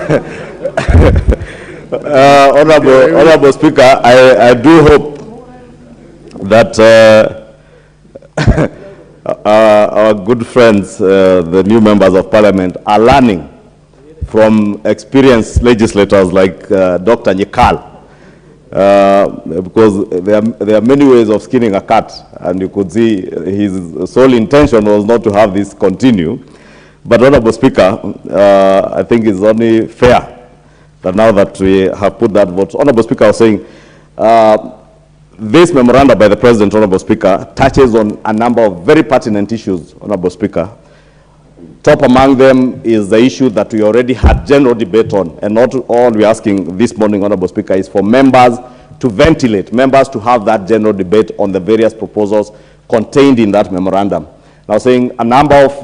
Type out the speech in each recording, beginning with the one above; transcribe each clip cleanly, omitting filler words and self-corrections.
Honorable Speaker, I do hope that our good friends, the new members of Parliament, are learning from experienced legislators like Dr. Nyikal, because there are many ways of skinning a cat, and you could see his sole intention was not to have this continue. But Honorable Speaker, I think it's only fair that now that we have put that vote. Honorable Speaker, I was saying, this memorandum by the President, Honorable Speaker, touches on a number of very pertinent issues, Honorable Speaker. Top among them is the issue that we already had general debate on, and not all we're asking this morning, Honorable Speaker, is for members to ventilate, members to have that general debate on the various proposals contained in that memorandum. Now, saying a number of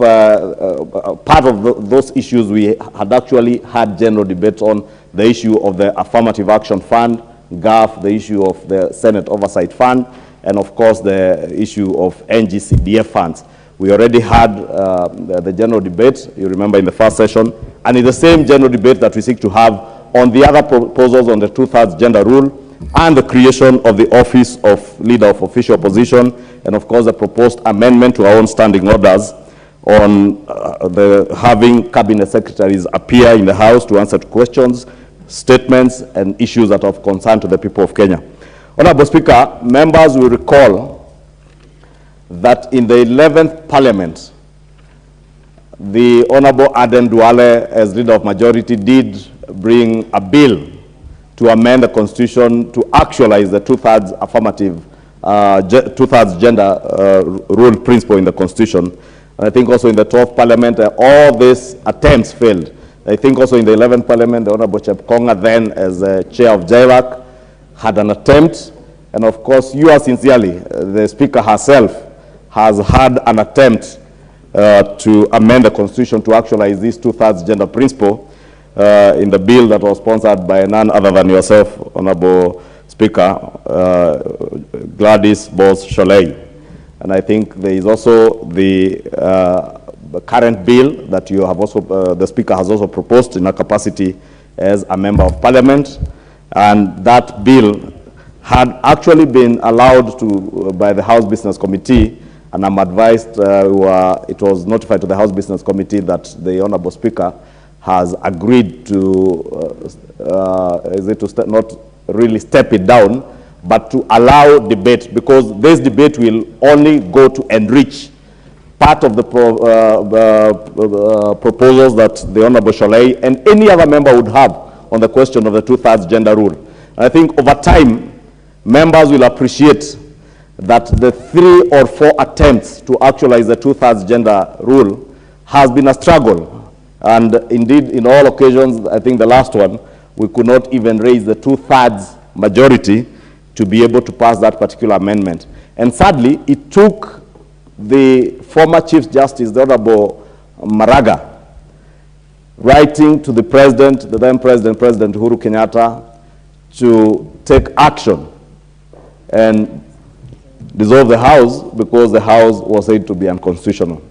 part of those issues we had actually had general debate on: the issue of the Affirmative Action Fund, GAF, the issue of the Senate Oversight Fund, and of course the issue of NGCDF funds. We already had the general debate, you remember, in the first session, and in the same general debate that we seek to have on the other proposals on the 2/3 gender rule and the creation of the office of Leader of Official Opposition, and of course the proposed amendment to our own standing orders on having cabinet secretaries appear in the House to answer to questions, statements, and issues that are of concern to the people of Kenya. Honorable Speaker, members will recall that in the 11th Parliament, the Honorable Aden Duale, as Leader of Majority, did bring a bill to amend the Constitution to actualize the 2/3 affirmative, 2/3 gender rule principle in the Constitution. And I think also in the 12th Parliament, all these attempts failed. I think also in the 11th Parliament, the Honorable Chepkonga, then as Chair of JIRAC, had an attempt. And of course, yours sincerely, the Speaker herself, has had an attempt to amend the Constitution to actualize this 2/3 gender principle in the bill that was sponsored by none other than yourself, Honorable Speaker, Gladys Bose-Sholei. And I think there is also the current bill that you have also, the Speaker has also proposed in her capacity as a Member of Parliament. And that bill had actually been allowed to by the House Business Committee, and I'm advised it was notified to the House Business Committee that the Honorable Speaker has agreed to, not really step it down, but to allow debate, because this debate will only go to enrich part of the proposals that the Honorable Sholei and any other member would have on the question of the 2/3 gender rule. And I think over time, members will appreciate that the 3 or 4 attempts to actualize the 2/3 gender rule has been a struggle. And indeed, in all occasions, I think the last one, we could not even raise the 2/3 majority to be able to pass that particular amendment. And sadly, it took the former Chief Justice, the Honorable Maraga, writing to the President, the then President, President Uhuru Kenyatta, to take action and dissolve the House because the House was said to be unconstitutional.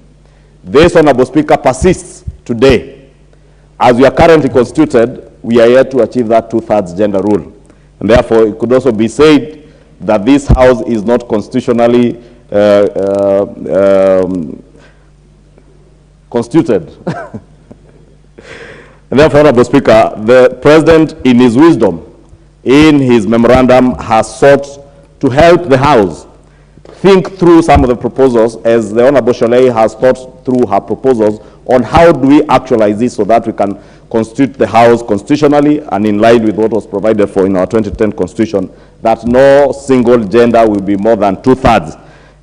This, Honorable Speaker, persists today. As we are currently constituted, we are yet to achieve that 2/3 gender rule. And therefore, it could also be said that this House is not constitutionally constituted. And therefore, Honorable Speaker, the President, in his wisdom, in his memorandum, has sought to help the House think through some of the proposals, as the Honorable Sholei has thought through her proposals on how do we actualize this so that we can constitute the House constitutionally and in line with what was provided for in our 2010 Constitution, that no single gender will be more than 2/3.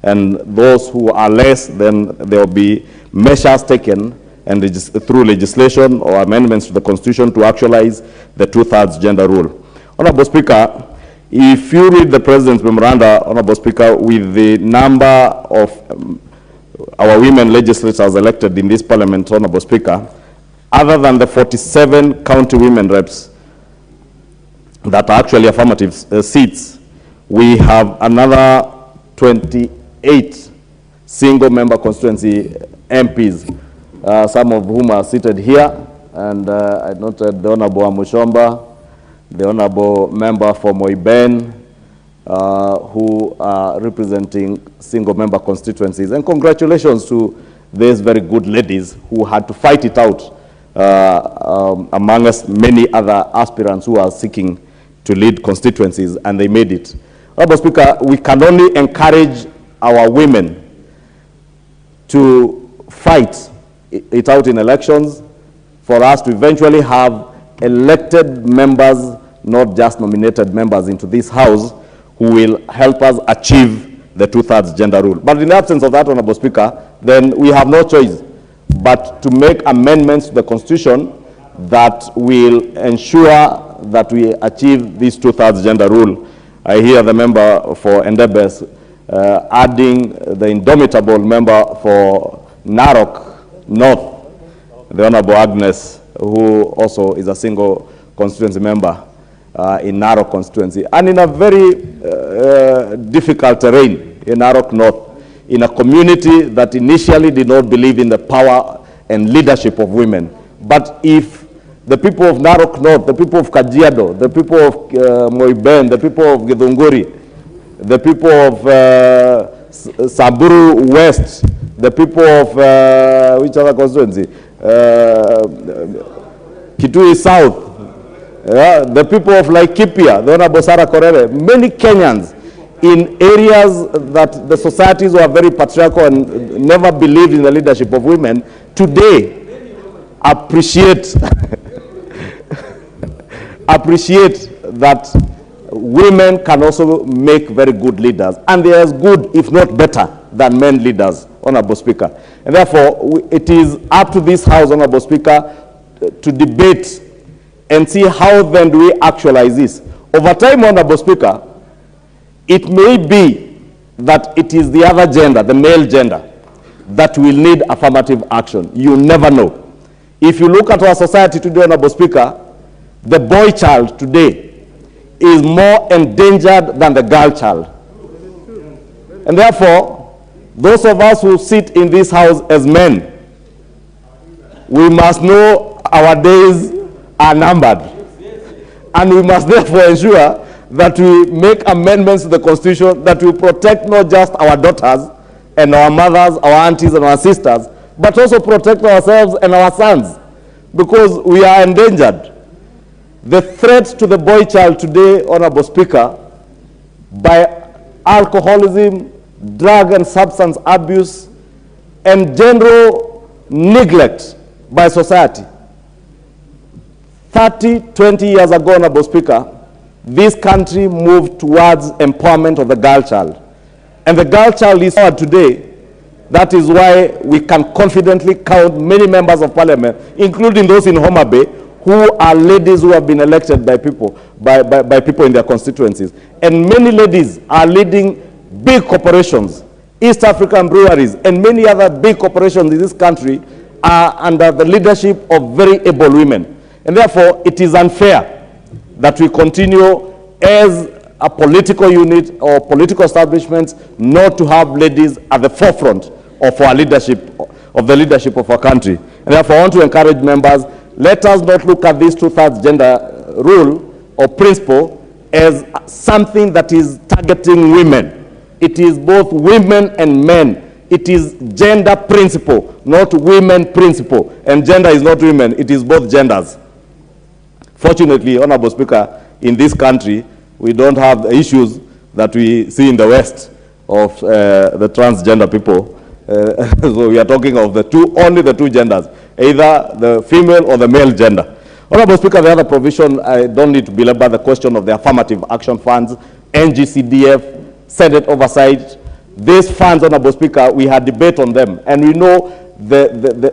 And those who are less, then there will be measures taken and through legislation or amendments to the Constitution to actualize the 2/3 gender rule. Honorable Speaker, if you read the President's memoranda, Honorable Speaker, with the number of our women legislators elected in this Parliament, Honorable Speaker, other than the 47 county women reps that are actually affirmative seats, we have another 28 single-member constituency MPs, some of whom are seated here, and I noted the Honorable Amushomba, the Honorable Member for Mutembei, who are representing single-member constituencies. And congratulations to these very good ladies who had to fight it out among us many other aspirants who are seeking to lead constituencies, and they made it. Honorable Speaker, we can only encourage our women to fight it out in elections for us to eventually have elected members, not just nominated members into this House, who will help us achieve the 2/3 gender rule. But in the absence of that, Honorable Speaker, then we have no choice but to make amendments to the Constitution that will ensure that we achieve this 2/3 gender rule. I hear the member for Endebes adding the indomitable member for Narok North, the Honorable Agnes, who also is a single constituency member in Narok constituency, and in a very difficult terrain in Narok North, in a community that initially did not believe in the power and leadership of women. But if the people of Narok North, the people of Kajiado, the people of Mutembei, the people of Githunguri, the people of Samburu West, the people of which other constituency? Kitui South, the people of Laikipia, the Honorable Sarah Korere, many Kenyans in areas that the societies were very patriarchal and never believed in the leadership of women, today appreciate that women can also make very good leaders, and they are as good, if not better, than men leaders, Honorable Speaker. And therefore, it is up to this House, Honorable Speaker, to debate and see how then do we actualize this. Over time, Honorable Speaker, it may be that it is the other gender, the male gender, that will need affirmative action. You never know. If you look at our society today, Honorable Speaker, the boy child today is more endangered than the girl child. And therefore, those of us who sit in this House as men, we must know our days are numbered. And we must therefore ensure that we make amendments to the Constitution that will protect not just our daughters and our mothers, our aunties and our sisters, but also protect ourselves and our sons, because we are endangered. The threat to the boy child today, Honorable Speaker, by alcoholism, drug and substance abuse, and general neglect by society. 20 years ago, Honorable Speaker, this country moved towards empowerment of the girl child. And the girl child is empowered today. That is why we can confidently count many members of parliament, including those in Homa Bay, who are ladies who have been elected by people, by people in their constituencies. And many ladies are leading big corporations, East African breweries, and many other big corporations in this country are under the leadership of very able women. And therefore, it is unfair that we continue as a political unit or political establishments not to have ladies at the forefront of our leadership, of the leadership of our country. And therefore, I want to encourage members, let us not look at this 2/3 gender rule or principle as something that is targeting women. It is both women and men. It is gender principle, not women principle. And gender is not women, it is both genders. Fortunately, Honorable Speaker, in this country, we don't have the issues that we see in the West of the transgender people. So we are talking of only the two genders, either the female or the male gender. Honorable Speaker, the other provision, I don't need to belabor the question of the affirmative action funds, NGCDF, Senate oversight. These funds, Honorable Speaker, we had debate on them, and we know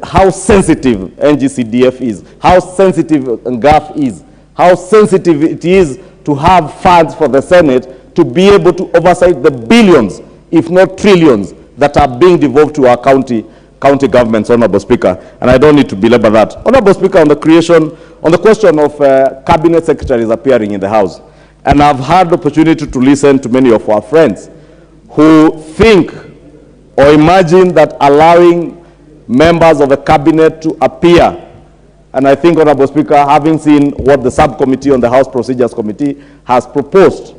how sensitive NGCDF is, how sensitive GAF is, how sensitive it is to have funds for the Senate to be able to oversight the billions, if not trillions, that are being devolved to our county governments, Honorable Speaker, and I don't need to belabor that. Honorable Speaker, on the question of cabinet secretaries appearing in the House, and I've had the opportunity to listen to many of our friends who think or imagine that allowing members of the cabinet to appear And I think, Honorable Speaker, having seen what the subcommittee on the House Procedures Committee has proposed,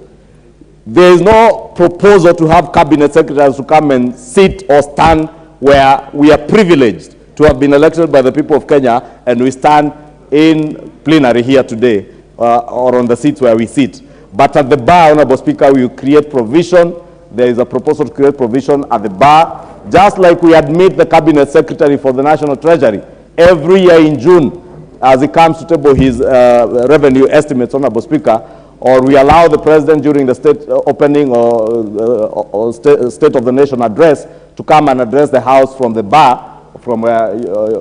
there is no proposal to have cabinet secretaries to come and sit or stand where we are privileged to have been elected by the people of Kenya, and we stand in plenary here today or on the seats where we sit. But at the bar, Honorable Speaker, we will create provision. There is a proposal to create provision at the bar, just like we admit the cabinet secretary for the National Treasury every year in June as he comes to table his revenue estimates, Honorable Speaker, or we allow the president during the state opening or State of the Nation address to come and address the House from the bar, from where,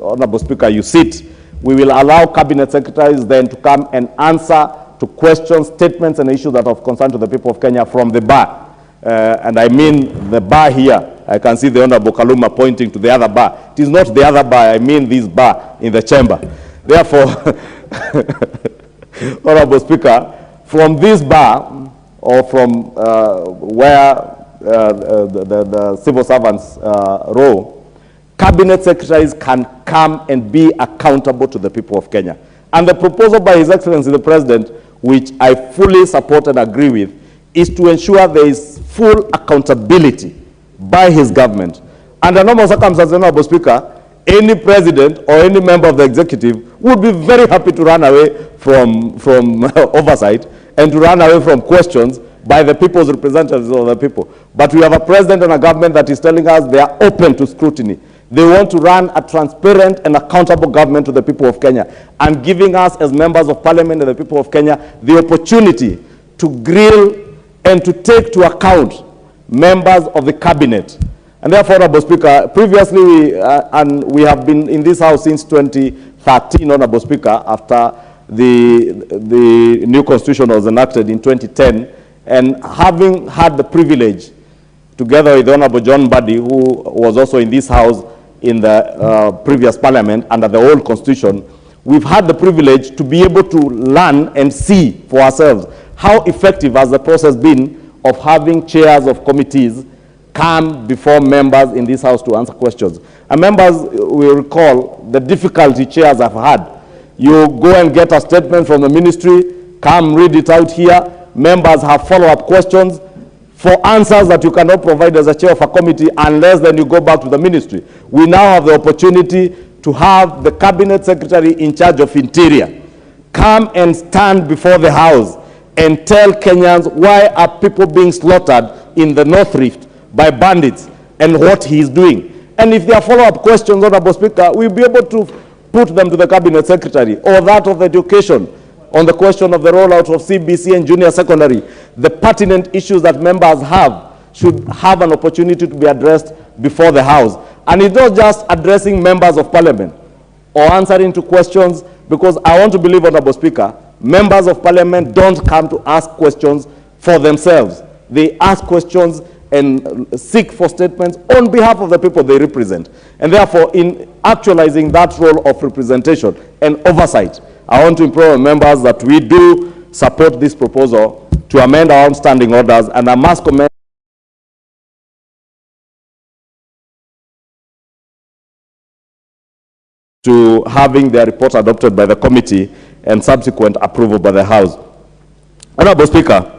Honorable Speaker, you sit. We will allow cabinet secretaries then to come and answer to questions, statements, and issues that are of concern to the people of Kenya from the bar. And I mean the bar here. I can see the Honorable Kaluma pointing to the other bar. It is not the other bar, I mean this bar in the chamber. Therefore, Honorable Speaker, from this bar or from where the civil servants row, cabinet secretaries can come and be accountable to the people of Kenya. And the proposal by His Excellency the President, which I fully support and agree with, is to ensure there is full accountability by his government. Under normal circumstances, Honorable Speaker, any president or any member of the executive would be very happy to run away from oversight and to run away from questions by the people's representatives of the people. But we have a president and a government that is telling us they are open to scrutiny. They want to run a transparent and accountable government to the people of Kenya, and giving us as members of parliament and the people of Kenya the opportunity to grill and to take to account members of the cabinet. And therefore, Honorable Speaker, previously we have been in this House since 2013, Honorable Speaker, after the new constitution was enacted in 2010, and having had the privilege, together with the Honorable John Buddy, who was also in this House in the previous parliament under the old constitution, we've had the privilege to be able to learn and see for ourselves how effective has the process been of having chairs of committees come before members in this House to answer questions. And members will recall the difficulty chairs have had. You go and get a statement from the ministry, come read it out here. Members have follow-up questions for answers that you cannot provide as a chair of a committee unless then you go back to the ministry. We now have the opportunity to have the cabinet secretary in charge of interior come and stand before the House and tell Kenyans why are people being slaughtered in the North Rift by bandits and what he is doing. And if there are follow-up questions, Honorable Speaker, we'll be able to put them to the cabinet secretary, or that of education on the question of the rollout of CBC and junior secondary. The pertinent issues that members have should have an opportunity to be addressed before the House. And it's not just addressing members of parliament or answering to questions, because I want to believe, Honorable Speaker, members of parliament don't come to ask questions for themselves. They ask questions and seek for statements on behalf of the people they represent. And therefore, in actualizing that role of representation and oversight, I want to implore members that we do support this proposal to amend our own standing orders, and I must commend to having their report adopted by the committee and subsequent approval by the House. Honorable Speaker,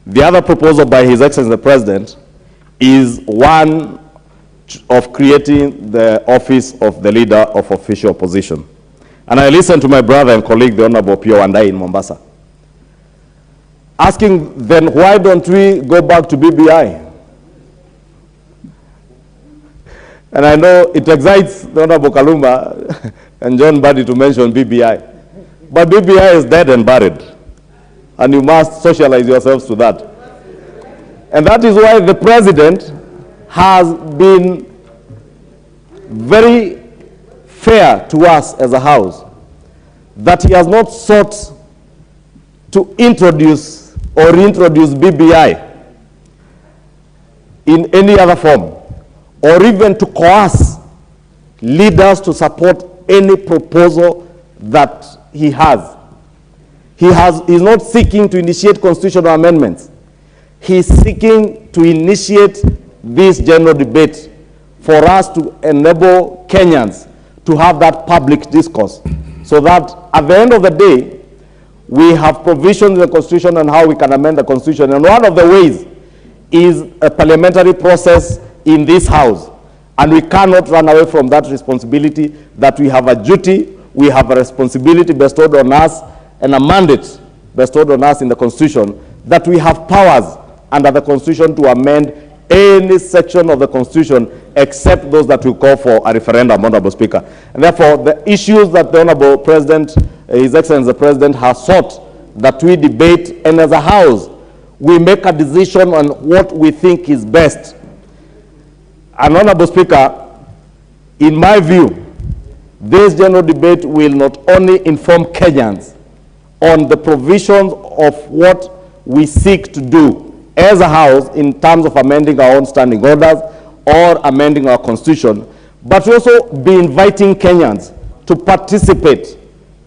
the other proposal by His Excellency the President is one of creating the office of the Leader of Official Opposition. And I listened to my brother and colleague, the Honorable Pio Wandai in Mombasa, asking then why don't we go back to BBI? And I know it excites the Honorable Kaluma and John Buddy to mention BBI. But BBI is dead and buried, and you must socialize yourselves to that. And that is why the President has been very fair to us as a House, that he has not sought to introduce or reintroduce BBI in any other form, or even to coerce leaders to support any proposal that he has. He is not seeking to initiate constitutional amendments. He is seeking to initiate this general debate for us to enable Kenyans to have that public discourse, so that at the end of the day, we have provisions in the Constitution on how we can amend the Constitution. And one of the ways is a parliamentary process in this House. And we cannot run away from that responsibility, that we have a duty, we have a responsibility bestowed on us, and a mandate bestowed on us in the Constitution, that we have powers under the Constitution to amend any section of the Constitution except those that we call for a referendum, Honorable Speaker. And therefore, the issues that the Honorable President, His Excellency the President, has sought that we debate, and as a House, we make a decision on what we think is best. And Honorable Speaker, in my view, this general debate will not only inform Kenyans on the provisions of what we seek to do as a House in terms of amending our own standing orders or amending our Constitution, but also be inviting Kenyans to participate.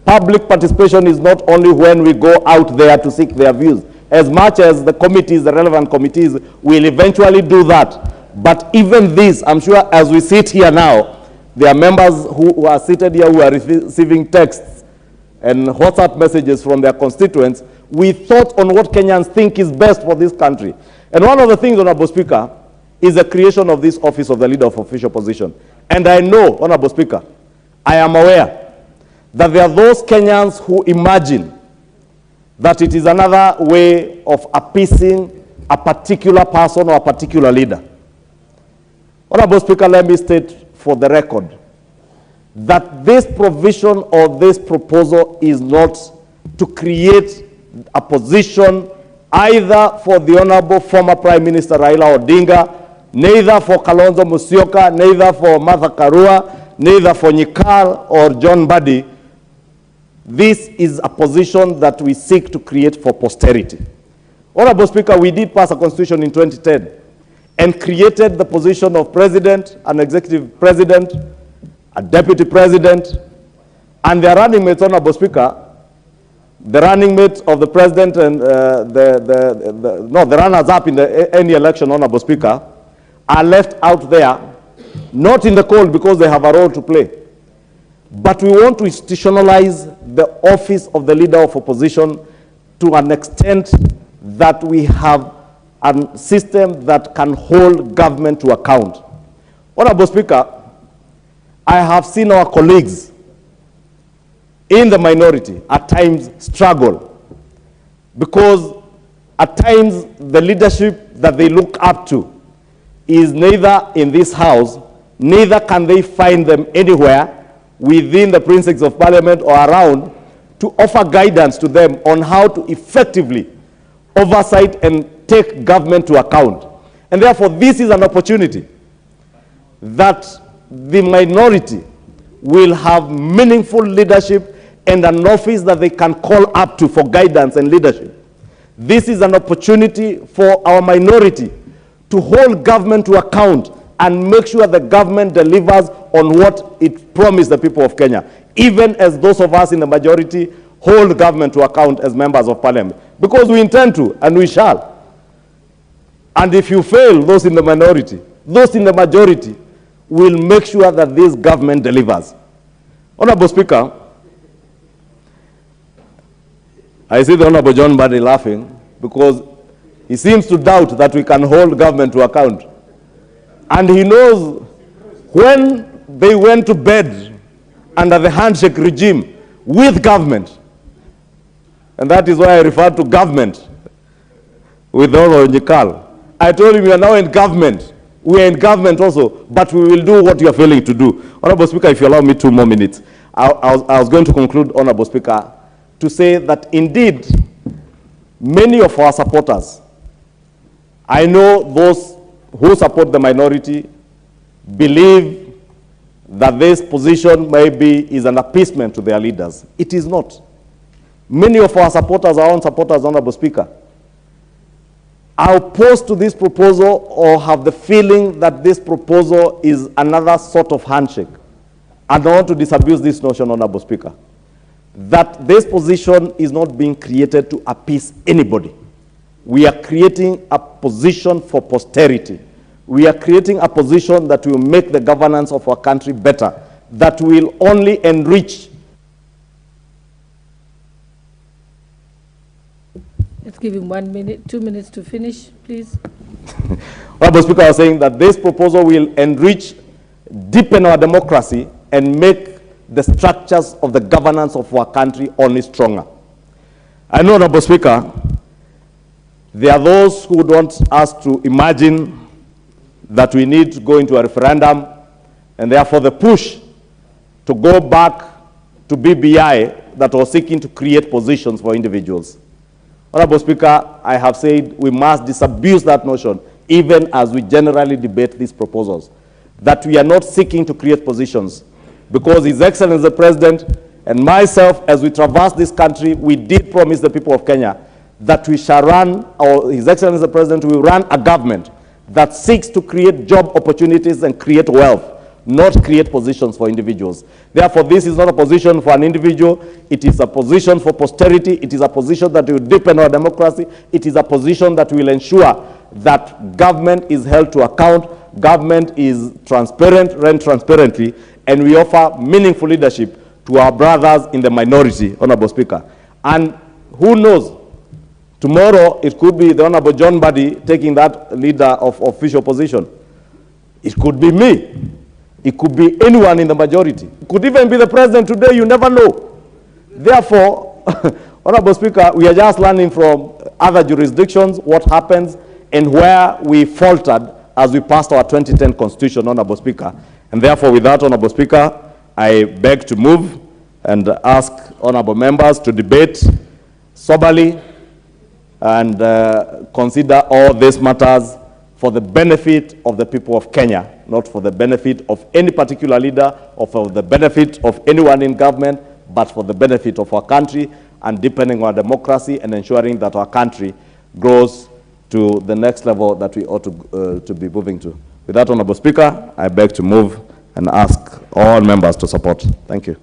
Public participation is not only when we go out there to seek their views, as much as the committees, the relevant committees, will eventually do that. But even this, I'm sure as we sit here now, there are members who are seated here who are receiving texts and WhatsApp messages from their constituents. We thought on what Kenyans think is best for this country. And one of the things, Honorable Speaker, is the creation of this office of the Leader of Official Position. And I know, Honorable Speaker, I am aware that there are those Kenyans who imagine that it is another way of appeasing a particular person or a particular leader. Honorable Speaker, let me state for the record that this provision or this proposal is not to create a position either for the Honorable former Prime Minister Raila Odinga, neither for Kalonzo Musyoka, neither for Martha Karua, neither for Nyikal or John Mbadi. This is a position that we seek to create for posterity. Honorable Speaker, we did pass a constitution in 2010 and created the position of president, an executive president, a deputy president, and their running mates, Honorable Speaker, the running mates of the president and the runners-up in any election, Honorable Speaker, are left out there, not in the cold because they have a role to play. But we want to institutionalize the office of the Leader of Opposition to an extent that we have a system that can hold government to account. Honorable Speaker, I have seen our colleagues in the minority at times struggle because at times the leadership that they look up to is neither in this House, neither can they find them anywhere within the precincts of Parliament or around to offer guidance to them on how to effectively oversight and take government to account. And therefore, this is an opportunity that the minority will have meaningful leadership and an office that they can call up to for guidance and leadership. This is an opportunity for our minority to hold government to account and make sure the government delivers on what it promised the people of Kenya, even as those of us in the majority hold government to account as members of Parliament. Because we intend to, and we shall. And if you fail, those in the minority, those in the majority will make sure that this government delivers. Honorable Speaker, I see the Honorable John Mbadi laughing because he seems to doubt that we can hold government to account. And he knows when they went to bed under the handshake regime with government, and that is why I referred to government with Honorable Nyikal. I told him we are now in government. We are in government also, but we will do what you are failing to do. Honorable Speaker, if you allow me 2 more minutes, I was going to conclude, Honorable Speaker, to say that indeed, many of our supporters, I know those who support the minority, believe that this position maybe is an appeasement to their leaders. It is not. Many of our supporters, our own supporters, Honorable Speaker, are opposed to this proposal or have the feeling that this proposal is another sort of handshake. And I want to disabuse this notion, Honorable Speaker, that this position is not being created to appease anybody. We are creating a position for posterity. We are creating a position that will make the governance of our country better, that will only enrich Let's give him 1 minute, 2 minutes to finish, please. Honorable Speaker, I was saying that this proposal will enrich, deepen our democracy, and make the structures of the governance of our country only stronger. I know, Honorable Speaker, there are those who want us to imagine that we need to go into a referendum, and therefore the push to go back to BBI that was seeking to create positions for individuals. Honorable Speaker, I have said we must disabuse that notion, even as we generally debate these proposals, that we are not seeking to create positions, because His Excellency the President and myself, as we traverse this country, we did promise the people of Kenya that we shall run, or His Excellency the President will run a government that seeks to create job opportunities and create wealth, not create positions for individuals. Therefore, this is not a position for an individual. It is a position for posterity. It is a position that will deepen our democracy. It is a position that will ensure that government is held to account, government is transparent, run transparently, and we offer meaningful leadership to our brothers in the minority, Honorable Speaker. And who knows, tomorrow it could be the Honorable John Buddy taking that leader of official position. It could be me. It could be anyone in the majority. It could even be the president today, you never know. Therefore, Honorable Speaker, we are just learning from other jurisdictions what happens and where we faltered as we passed our 2010 Constitution, Honorable Speaker. And therefore, with that, Honorable Speaker, I beg to move and ask honorable members to debate soberly and consider all these matters for the benefit of the people of Kenya, not for the benefit of any particular leader or for the benefit of anyone in government, but for the benefit of our country and deepening our democracy and ensuring that our country grows to the next level that we ought to be moving to. With that, Honorable Speaker, I beg to move and ask all members to support. Thank you.